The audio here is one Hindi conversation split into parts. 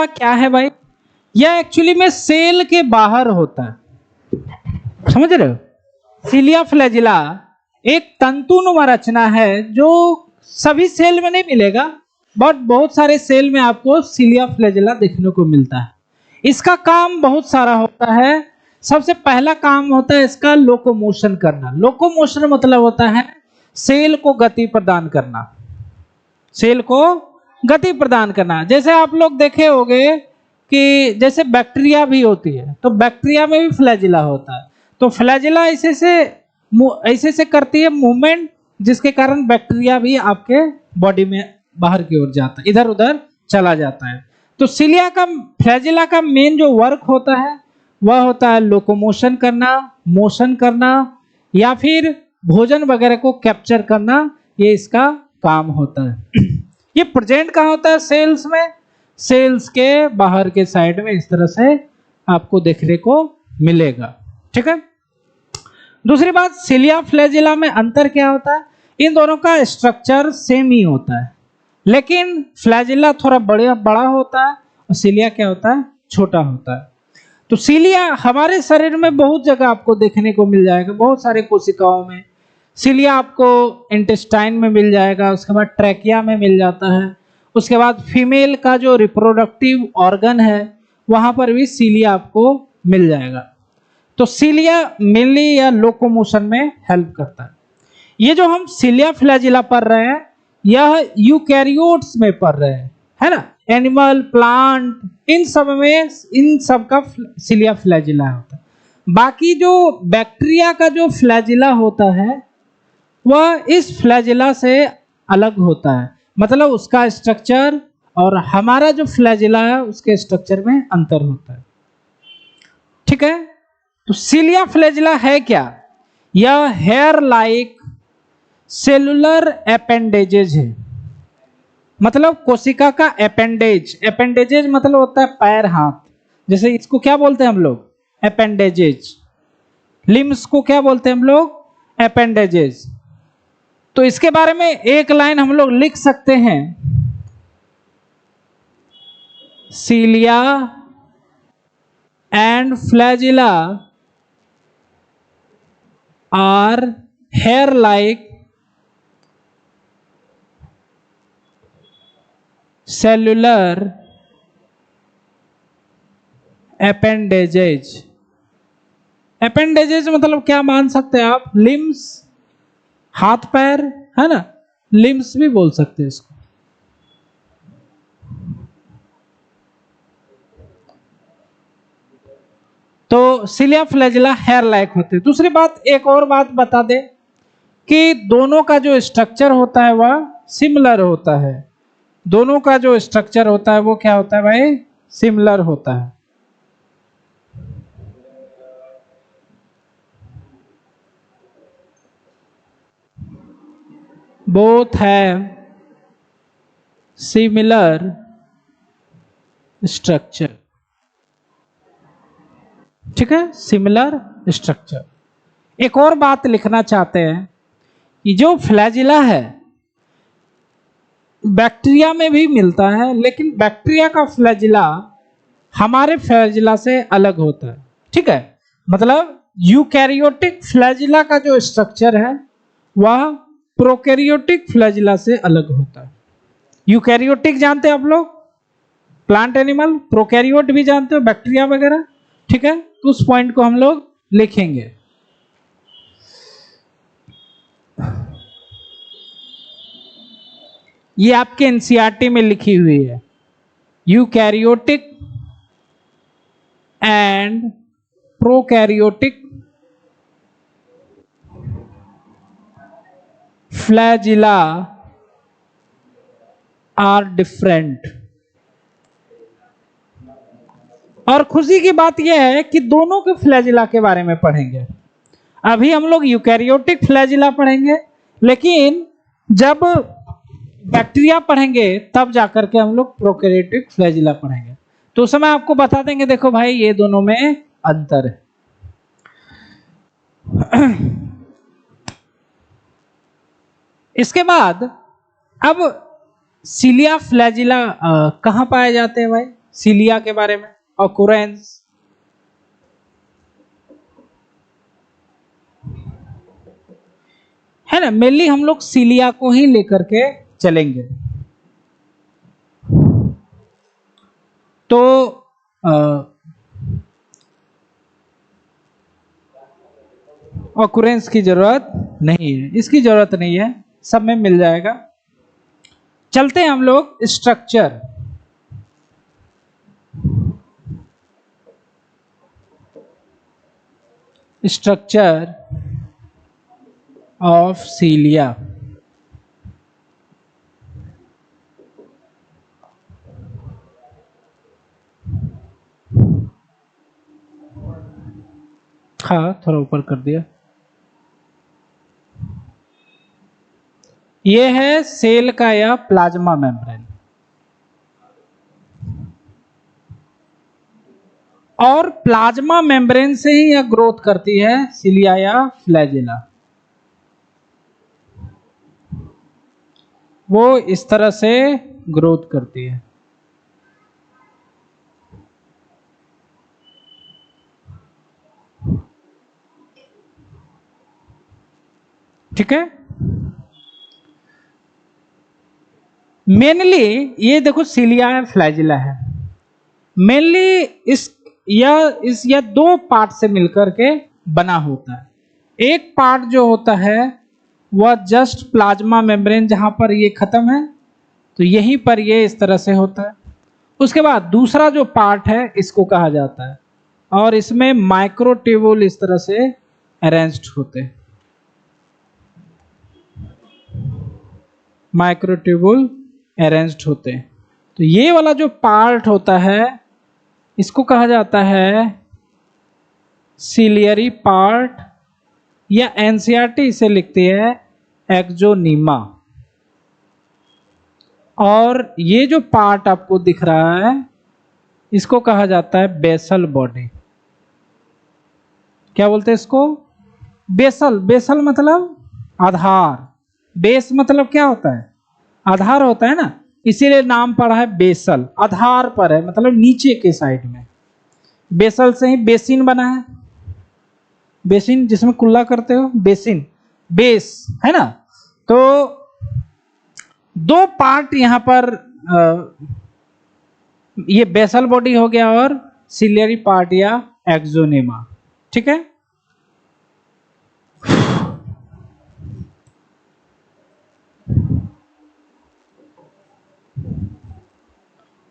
क्या है भाई, यह एक्चुअली में सेल के बाहर होता है, समझ रहे हो। सिलिया फ्लैजिला एक तंतुनुमा रचना है जो सभी सेल में नहीं मिलेगा, बट बहुत सारे सेल में आपको सिलिया फ्लैजिला देखने को मिलता है। इसका काम बहुत सारा होता है। सबसे पहला काम होता है इसका लोकोमोशन करना। लोकोमोशन मतलब होता है सेल को गति प्रदान करना, सेल को गति प्रदान करना। जैसे आप लोग देखे होंगे कि जैसे बैक्टीरिया भी होती है, तो बैक्टीरिया में भी फ्लैजिला होता है। तो फ्लैजिला ऐसे से करती है मूवमेंट, जिसके कारण बैक्टीरिया भी आपके बॉडी में बाहर की ओर जाता है, इधर उधर चला जाता है। तो फ्लैजिला का मेन जो वर्क होता है वह होता है लोकोमोशन करना, मोशन करना, या फिर भोजन वगैरह को कैप्चर करना, ये इसका काम होता है। ये प्रेजेंट कहाँ होता है, सेल्स में, सेल्स के बाहर के साइड में इस तरह से आपको देखने को मिलेगा, ठीक है। दूसरी बात, सिलिया फ्लैजिला में अंतर क्या होता है, इन दोनों का स्ट्रक्चर सेम ही होता है, लेकिन फ्लैजिला थोड़ा बड़ा होता है और सिलिया क्या होता है, छोटा होता है। तो सिलिया हमारे शरीर में बहुत जगह आपको देखने को मिल जाएगा, बहुत सारे कोशिकाओं में सिलिया आपको इंटेस्टाइन में मिल जाएगा, उसके बाद ट्रैकिया में मिल जाता है, उसके बाद फीमेल का जो रिप्रोडक्टिव ऑर्गन है वहां पर भी सिलिया आपको मिल जाएगा। तो सिलिया मेनली या लोकोमोशन में हेल्प करता है। ये जो हम सिलिया फ्लैजिला पढ़ रहे हैं यह यूकैरियोट्स में पढ़ रहे हैं, है ना, एनिमल, प्लांट, इन सब का सिलिया फ्लैजिला होता है। बाकी जो बैक्टीरिया का जो फ्लैजिला होता है वह इस फ्लैजिला से अलग होता है, मतलब उसका स्ट्रक्चर और हमारा जो फ्लैजिला है उसके स्ट्रक्चर में अंतर होता है, ठीक है। तो सिलिया फ्लैजिला है क्या, यह हेयर लाइक सेलुलर एपेंडेजेज है, मतलब कोशिका का एपेंडेजेज मतलब होता है पैर हाथ, जैसे इसको क्या बोलते हैं हम लोग, एपेंडेजेज। लिम्स को क्या बोलते हैं हम लोग, एपेंडेजेज। तो इसके बारे में एक लाइन हम लोग लिख सकते हैं, cilia and flagella are hair like cellular appendages. Appendages मतलब क्या मान सकते हैं आप, लिम्स, हाथ पैर, है ना, लिम्स भी बोल सकते हैं इसको। तो सिलिया फ्लैजिला हेयर लाइक होते हैं। दूसरी बात, एक और बात बता दें कि दोनों का जो स्ट्रक्चर होता है वह सिमिलर होता है। दोनों का जो स्ट्रक्चर होता है वो क्या होता है भाई, सिमिलर होता है। बोथ हैव सिमिलर स्ट्रक्चर, ठीक है, सिमिलर स्ट्रक्चर। एक और बात लिखना चाहते हैं कि जो फ्लैजिला है बैक्टीरिया में भी मिलता है, लेकिन बैक्टीरिया का फ्लैजिला हमारे फ्लैजिला से अलग होता है, ठीक है। मतलब यूकैरियोटिक फ्लैजिला का जो स्ट्रक्चर है वह प्रोकैरियोटिक फ्लैजिला से अलग होता है। यूकैरियोटिक जानते हैं आप लोग, प्लांट एनिमल, प्रोकैरियोट भी जानते हो, बैक्टीरिया वगैरह, ठीक है। तो उस पॉइंट को हम लोग लिखेंगे। ये आपके एनसीईआरटी में लिखी हुई है, eukaryotic and prokaryotic flagella are different. और खुशी की बात यह है कि दोनों के फ्लैजिला के बारे में पढ़ेंगे। अभी हम लोग यूकैरियोटिक फ्लैजिला पढ़ेंगे, लेकिन जब बैक्टीरिया पढ़ेंगे तब जाकर के हम लोग प्रोकैरियोटिक फ्लैजिला पढ़ेंगे। तो उस समय आपको बता देंगे, देखो भाई ये दोनों में अंतर है। इसके बाद अब सिलिया फ्लैजिला कहाँ पाए जाते हैं भाई, सीलिया के बारे में, ऑकुरेंस। है ना, मेनली हम लोग सीलिया को ही लेकर के चलेंगे। तो ऑकुरेंस की जरूरत नहीं है, इसकी जरूरत नहीं है, सब में मिल जाएगा। चलते हैं हम लोग स्ट्रक्चर। Structure of सीलिया। हाँ, थोड़ा ऊपर कर दिया। ये है सेल का या प्लाज्मा मेम्ब्रेन, और प्लाज्मा मेम्ब्रेन से ही यह ग्रोथ करती है सीलिया या फ्लैजिला। वो इस तरह से ग्रोथ करती है। ठीक है, मेनली ये देखो सीलिया है, फ्लैजिला है, मेनली इस दो पार्ट से मिलकर के बना होता है। एक पार्ट जो होता है वह जस्ट प्लाज्मा मेम्ब्रेन, जहां पर ये खत्म है तो यहीं पर ये इस तरह से होता है। उसके बाद दूसरा जो पार्ट है इसको कहा जाता है, और इसमें माइक्रोट्यूबुल इस तरह से अरेंज्ड होते हैं। माइक्रोट्यूबुल अरेंज्ड होते हैं। तो ये वाला जो पार्ट होता है इसको कहा जाता है सीलियरी पार्ट, या एनसीईआरटी इसे लिखती है एक्सोनीमा। और ये जो पार्ट आपको दिख रहा है इसको कहा जाता है बेसल बॉडी। क्या बोलते हैं इसको? बेसल। बेसल मतलब आधार, बेस मतलब क्या होता है? आधार होता है ना, इसीलिए नाम पड़ा है बेसल, आधार पर है, मतलब नीचे के साइड में। बेसल से ही बेसिन बना है, बेसिन जिसमें कुल्ला करते हो, बेसिन, बेस, है ना। तो दो पार्ट यहां पर ये बेसल बॉडी हो गया और सिलियरी पार्ट या एक्सोनेमा। ठीक है,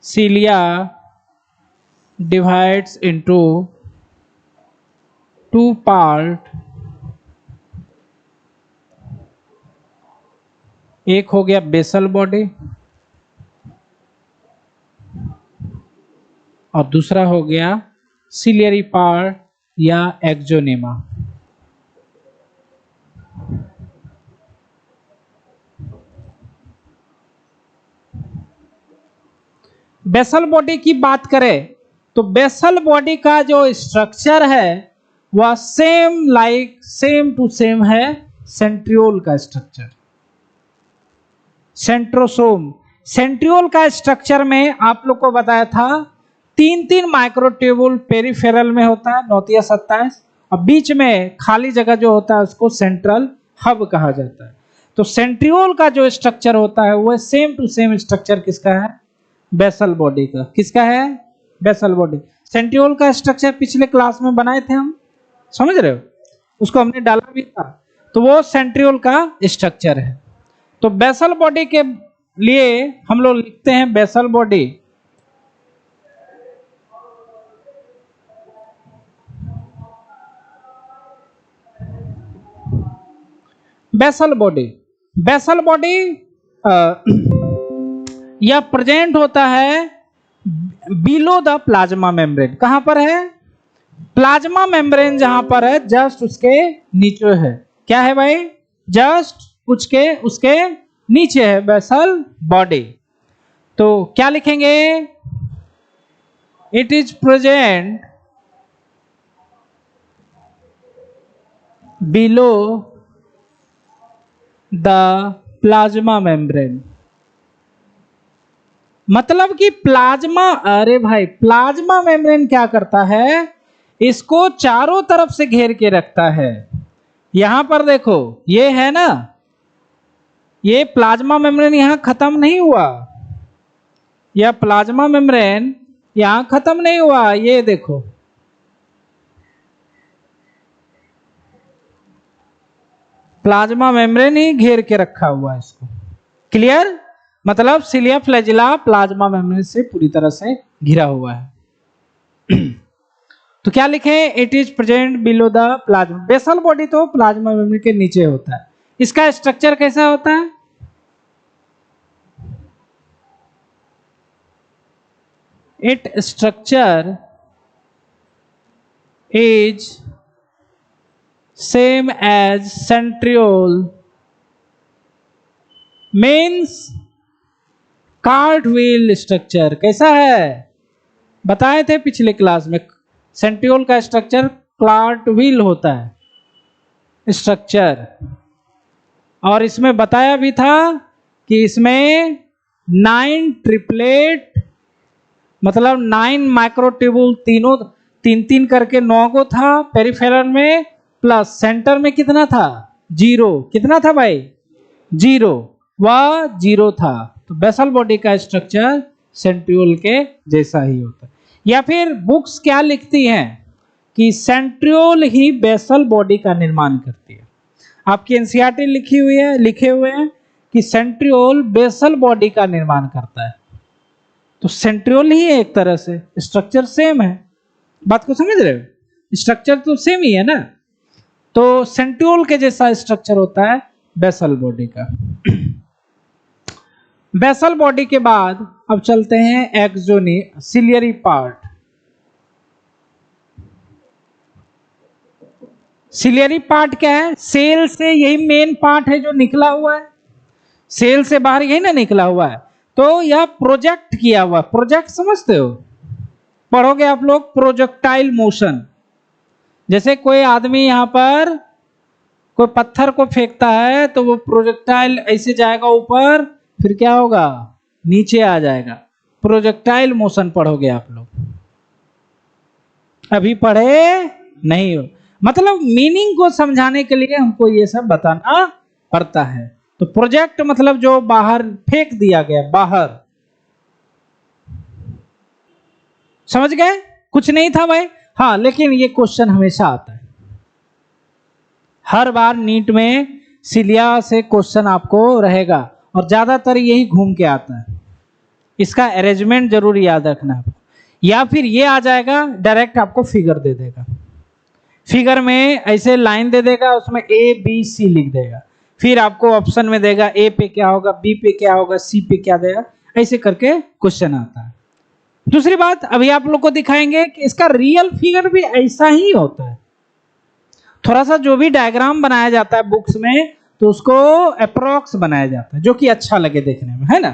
cilia divides into two part। एक हो गया बेसल बॉडी और दूसरा हो गया सिलियरी पार्ट या एक्सोनेमा। बेसल बॉडी की बात करें तो बेसल बॉडी का जो स्ट्रक्चर है वह सेम टू सेम है सेंट्रियोल का स्ट्रक्चर। सेंट्रोसोम, सेंट्रियोल का स्ट्रक्चर में आप लोग को बताया था तीन तीन माइक्रोट्यूबुल पेरिफेरल में होता है 9 या 27, और बीच में खाली जगह जो होता है उसको सेंट्रल हब कहा जाता है। तो सेंट्रियोल का जो स्ट्रक्चर होता है वह सेम टू सेम स्ट्रक्चर किसका है? बेसल बॉडी का। किसका है? Basal body. सेंट्रियोल का स्ट्रक्चर पिछले क्लास में बनाए थे हम, समझ रहे हो, उसको हमने डाला भी था, तो वो सेंट्रियोल का स्ट्रक्चर है। तो बेसल बॉडी के लिए हम लोग लिखते हैं basal body basal body, basal body यह प्रेजेंट होता है बिलो द प्लाज्मा मेम्ब्रेन। कहां पर है? प्लाज्मा मेम्ब्रेन जहां पर है जस्ट उसके नीचे है। क्या है भाई? जस्ट उसके नीचे है बेसल बॉडी। तो क्या लिखेंगे? It is present below the plasma membrane. मतलब कि प्लाज्मा, अरे भाई प्लाज्मा मेम्ब्रेन क्या करता है, इसको चारों तरफ से घेर के रखता है। यहां पर देखो ये है ना, ये प्लाज्मा मेम्ब्रेन यहां खत्म नहीं हुआ, यह प्लाज्मा मेम्ब्रेन यहां खत्म नहीं हुआ, ये देखो प्लाज्मा मेम्ब्रेन ही घेर के रखा हुआ है इसको। क्लियर? मतलब सिलिया फ्लैजिला प्लाज्मा मेम्ब्रेन से पूरी तरह से घिरा हुआ है। तो क्या लिखे, it is present below the plasma, basal body तो प्लाज्मा मेम्ब्रेन के नीचे होता है। इसका स्ट्रक्चर कैसा होता है, it structure is same as centriole, means cart wheel structure. कैसा है, बताए थे पिछले क्लास में, सेंट्रियोल का स्ट्रक्चर कार्ट व्हील होता है स्ट्रक्चर। और इसमें बताया भी था कि इसमें 9 ट्रिपलेट, मतलब 9 माइक्रोट्यूबुल, तीनों तीन तीन करके 9 को था पेरिफेरल में, प्लस सेंटर में कितना था, 0। कितना था भाई, 0, वह 0 था। तो बेसल बॉडी का स्ट्रक्चर सेंट्रियोल के जैसा ही होता है। या फिर बुक्स क्या लिखती हैं कि सेंट्रियोल ही बेसल बॉडी का निर्माण करती है। आपकी एनसीईआरटी लिखी हुई है, लिखे हुए हैं कि सेंट्रियोल बेसल बॉडी का निर्माण करता है। तो सेंट्रियोल ही है, एक तरह से स्ट्रक्चर सेम है। बात को समझ रहे हो, स्ट्रक्चर तो सेम ही है ना। तो सेंट्रियोल के जैसा स्ट्रक्चर होता है बेसल बॉडी का। बेसल बॉडी के बाद अब चलते हैं एक्सोनी सिलियरी पार्ट। सिलियरी पार्ट क्या है, सेल से यही मेन पार्ट है जो निकला हुआ है, सेल से बाहर यही ना निकला हुआ है। तो यह प्रोजेक्ट किया हुआ, प्रोजेक्ट समझते हो, पढ़ोगे आप लोग, प्रोजेक्टाइल मोशन। जैसे कोई आदमी यहां पर कोई पत्थर को फेंकता है तो वो प्रोजेक्टाइल ऐसे जाएगा ऊपर, फिर क्या होगा, नीचे आ जाएगा। प्रोजेक्टाइल मोशन पढ़ोगे आप लोग, अभी पढ़े नहीं हो। मतलब मीनिंग को समझाने के लिए हमको ये सब बताना पड़ता है। तो प्रोजेक्ट मतलब जो बाहर फेंक दिया गया, बाहर, समझ गए, कुछ नहीं था भाई। हाँ, लेकिन ये क्वेश्चन हमेशा आता है, हर बार नीट में सिलिया से क्वेश्चन आपको रहेगा, और ज्यादातर यही घूम के आता है। इसका अरेंजमेंट जरूर याद रखना है, या फिर ये आ जाएगा डायरेक्ट आपको फिगर दे देगा, फिगर में ऐसे लाइन दे देगा, उसमें ए बी सी लिख देगा, फिर आपको ऑप्शन में देगा ए पे क्या होगा, बी पे क्या होगा, सी पे क्या देगा, ऐसे करके क्वेश्चन आता है। दूसरी बात अभी आप लोग को दिखाएंगे कि इसका रियल फिगर भी ऐसा ही होता है। थोड़ा सा जो भी डायग्राम बनाया जाता है बुक्स में, तो उसको अप्रोक्स बनाया जाता है जो कि अच्छा लगे देखने में, है ना।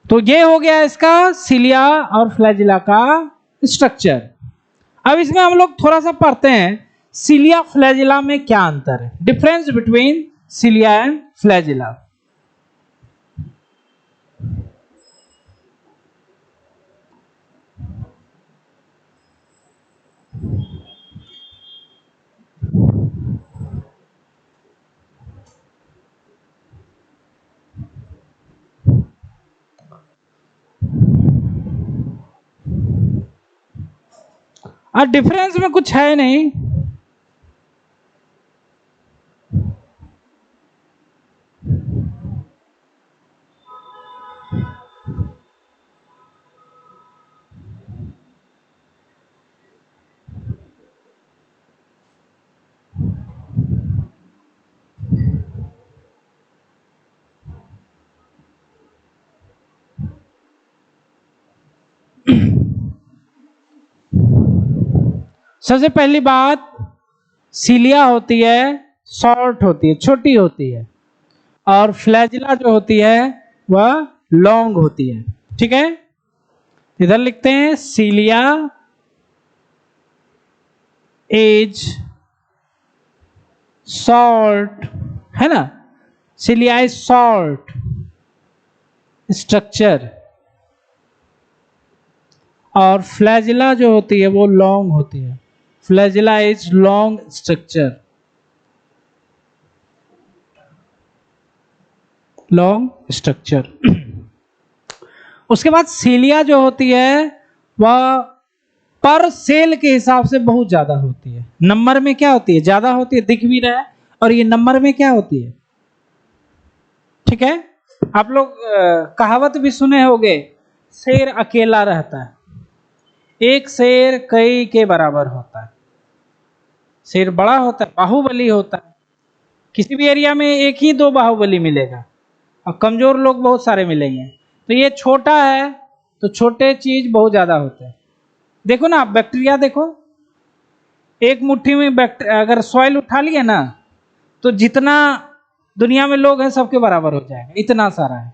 तो ये हो गया इसका सिलिया और फ्लैजिला का स्ट्रक्चर। अब इसमें हम लोग थोड़ा सा पढ़ते हैं सिलिया फ्लैजिला में क्या अंतर है, difference between cilia and flagella. Difference में कुछ है नहीं, सबसे पहली बात, सिलिया होती है शॉर्ट होती है, छोटी होती है, और फ्लैजिला जो होती है वह लॉन्ग होती है। ठीक है, इधर लिखते हैं सिलिया एज शॉर्ट, है ना, सिलिया इज शॉर्ट स्ट्रक्चर, और फ्लैजिला जो होती है वो लॉन्ग होती है। Flagella is long structure, long structure. उसके बाद सीलिया जो होती है वह पर सेल के हिसाब से बहुत ज्यादा होती है। नंबर में क्या होती है, ज्यादा होती है, दिख भी रहा है, और ये नंबर में क्या होती है, ठीक है। आप लोग कहावत भी सुने होंगे, शेर अकेला रहता है, एक शेर कई के बराबर होता है। शेर बड़ा होता है, बाहुबली होता है, किसी भी एरिया में एक ही दो बाहुबली मिलेगा और कमजोर लोग बहुत सारे मिलेंगे। तो ये छोटा है तो छोटे चीज बहुत ज्यादा होते हैं। देखो ना, आप बैक्टीरिया देखो, एक मुट्ठी में अगर सॉइल उठा लिए ना तो जितना दुनिया में लोग हैं सबके बराबर हो जाएगा, इतना सारा है।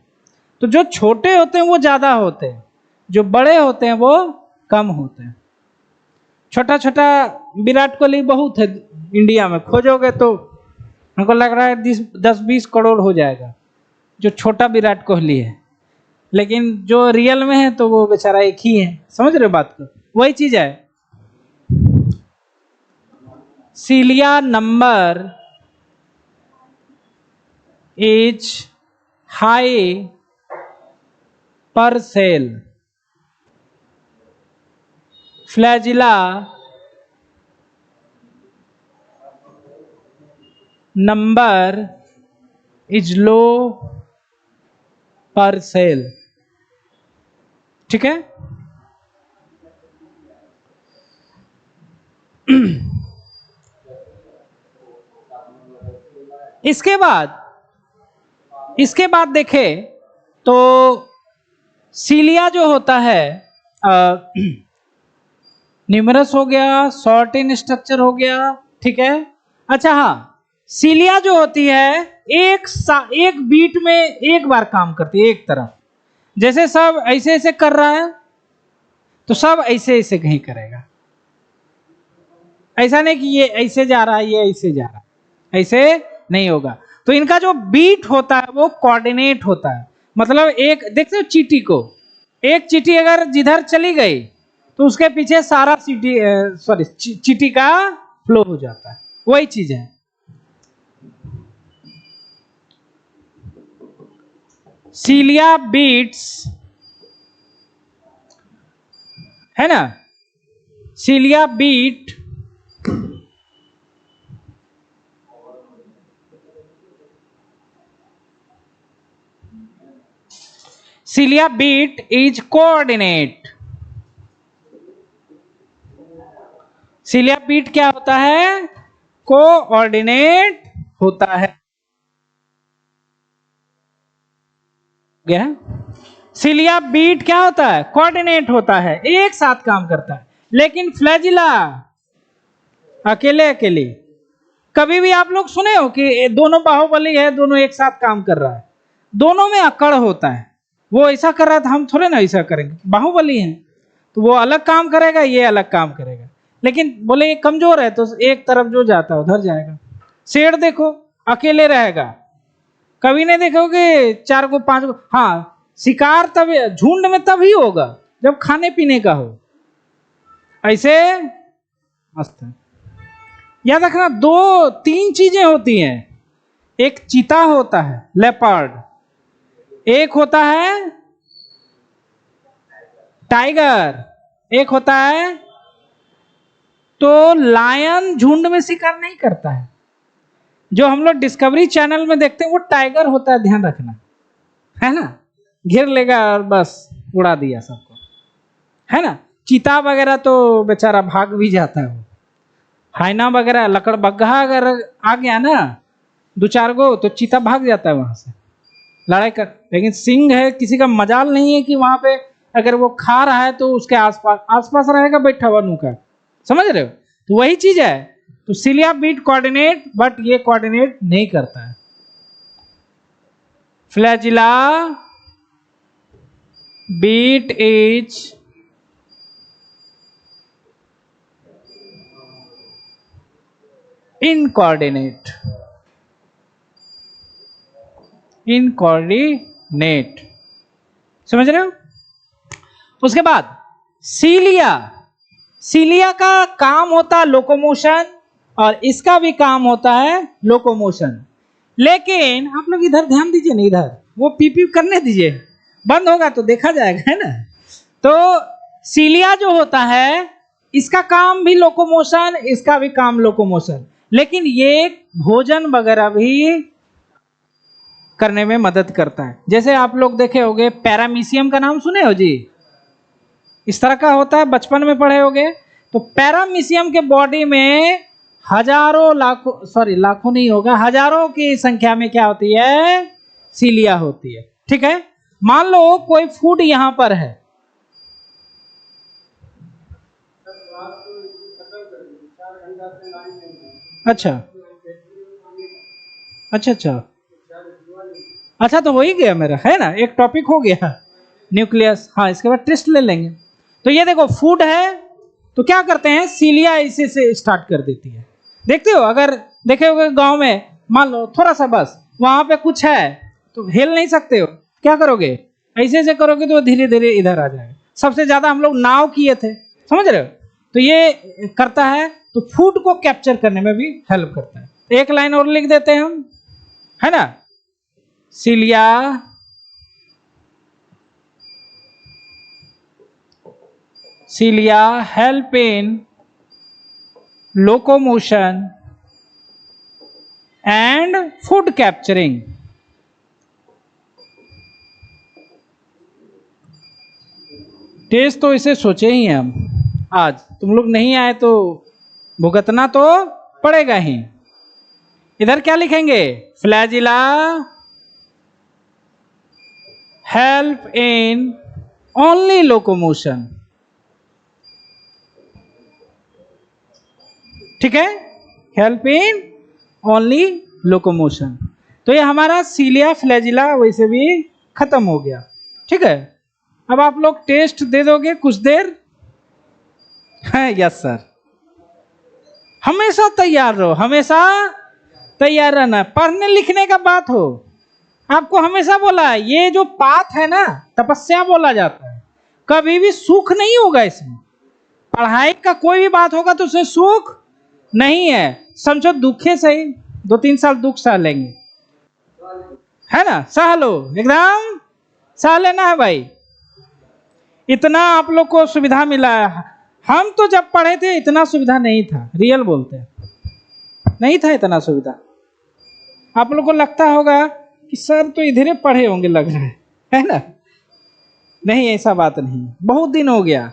तो जो छोटे होते हैं वो ज्यादा होते हैं, जो बड़े होते हैं वो कम होते हैं। छोटा छोटा विराट कोहली बहुत है इंडिया में, खोजोगे तो हमको लग रहा है 10-20 करोड़ हो जाएगा जो छोटा विराट कोहली है, लेकिन जो रियल में है तो वो बेचारा एक ही है। समझ रहे हो बात को, वही चीज है। Cilia number is high per cell, flagella number is low per cell, ठीक है। इसके बाद देखें तो सीलिया जो होता है न्यूमरस हो गया, शॉर्ट इन स्ट्रक्चर हो गया, ठीक है। अच्छा हाँ, सीलिया जो होती है एक बीट में एक बार काम करती है एक तरफ। जैसे सब ऐसे ऐसे कर रहा है तो सब ऐसे ऐसे कहीं करेगा, ऐसा नहीं कि ये ऐसे जा रहा है ये ऐसे जा रहा है, ऐसे नहीं होगा। तो इनका जो बीट होता है वो कोऑर्डिनेट होता है। मतलब एक देखते हो चींटी को, एक चींटी अगर जिधर चली गई तो उसके पीछे सारा चींटी का फ्लो हो जाता है, वही चीज है। सीलिया बीट्स है ना, cilia beat cilia beat is coordinate. Cilia beat क्या होता है, कोऑर्डिनेट होता है। गया, सीलिया बीट क्या होता है, कोऑर्डिनेट होता है, एक साथ काम करता है। लेकिन फ्लैजिला अकेले अकेले। कभी भी आप लोग सुने हो कि दोनों बाहुबली है, दोनों एक साथ काम कर रहा है, दोनों में अकड़ होता है। वो ऐसा कर रहा था, हम थोड़े ना ऐसा करेंगे, बाहुबली है तो वो अलग काम करेगा, ये अलग काम करेगा। लेकिन बोले ये कमजोर है तो एक तरफ जो जाता है उधर जाएगा। शेर देखो अकेले रहेगा, कभी नहीं देखोगे 4 को 5 को। हाँ, शिकार तब झुंड में तभी होगा जब खाने पीने का हो, ऐसे मस्त है। याद रखना 2-3 चीजें होती हैं, एक चीता होता है लेपर्ड, एक होता है टाइगर, एक होता है तो लायन झुंड में शिकार नहीं करता है। जो हम लोग डिस्कवरी चैनल में देखते हैं वो टाइगर होता है, ध्यान रखना, है ना, घेर लेगा और बस उड़ा दिया सबको, है ना। चीता वगैरह तो बेचारा भाग भी जाता है, वो हाइना वगैरह लकड़बग्घा अगर आ गया ना 2-4 गो तो चीता भाग जाता है वहां से लड़ाई कर। लेकिन सिंह है, किसी का मजाल नहीं है कि वहां पे अगर वो खा रहा है तो उसके आसपास रहेगा बैठा हुआ नूका, समझ रहे हो। तो वही चीज है। तो सीलिया बीट कोऑर्डिनेट, बट ये कोऑर्डिनेट नहीं करता है। Flagella beat is incoordinate, incoordinate. समझ रहे हो? उसके बाद सीलिया, सीलिया का काम होता है लोकोमोशन और इसका भी काम होता है लोकोमोशन। लेकिन आप लोग इधर ध्यान दीजिए ना, इधर वो पीपी करने दीजिए, बंद होगा तो देखा जाएगा, है ना। तो सीलिया जो होता है इसका काम भी लोकोमोशन, इसका भी काम लोकोमोशन, लेकिन ये भोजन वगैरह भी करने में मदद करता है। जैसे आप लोग देखे होंगे पैरामीशियम का नाम सुने हो जी, इस तरह का होता है, बचपन में पढ़े होंगे। तो पैरामीशियम के बॉडी में हजारों लाखों, सॉरी लाखों नहीं होगा, हजारों की संख्या में क्या होती है, सीलिया होती है। ठीक है, मान लो कोई फूड यहां पर है, अच्छा अच्छा अच्छा अच्छा, तो हो ही गया मेरा, है ना, एक टॉपिक हो गया न्यूक्लियस। हाँ, इसके बाद टेस्ट ले लेंगे। तो ये देखो फूड है, तो क्या करते हैं, सीलिया इसी से स्टार्ट कर देती है। देखते हो, अगर देखे हो गांव में, मान लो थोड़ा सा बस वहां पे कुछ है तो हिल नहीं सकते हो, क्या करोगे, ऐसे ऐसे करोगे तो धीरे धीरे इधर आ जाएगा। सबसे ज्यादा हम लोग नाव किए थे, समझ रहे हो। तो ये करता है, तो फूड को कैप्चर करने में भी हेल्प करता है। तो एक लाइन और लिख देते हैं हम, है ना, cilia cilia help in locomotion and food capturing. Test तो इसे सोचे ही हैं हम, आज तुम लोग नहीं आए तो भुगतना तो पड़ेगा ही। इधर क्या लिखेंगे, flagella help in only locomotion. ठीक है, हेल्प इन ओनली लोकोमोशन। तो ये हमारा सीलिया फ्लैजिला वैसे भी खत्म हो गया। ठीक है, अब आप लोग टेस्ट दे दोगे कुछ देर, है? यस सर, हमेशा तैयार रहो, हमेशा तैयार रहना। पढ़ने लिखने का बात हो, आपको हमेशा बोला है, ये जो पाथ है ना, तपस्या बोला जाता है, कभी भी सुख नहीं होगा इसमें। पढ़ाई का कोई भी बात होगा तो उसमें सुख नहीं है। समझो दुखे सही, 2-3 साल दुख सह लेंगे, है ना, सह लो, एकदम सह लेना है भाई। इतना आप लोग को सुविधा मिला है, हम तो जब पढ़े थे इतना सुविधा नहीं था, रियल बोलते हैं, नहीं था इतना सुविधा। आप लोग को लगता होगा कि सर तो इधर पढ़े होंगे लग रहा है ना, नहीं ऐसा बात नहीं, बहुत दिन हो गया।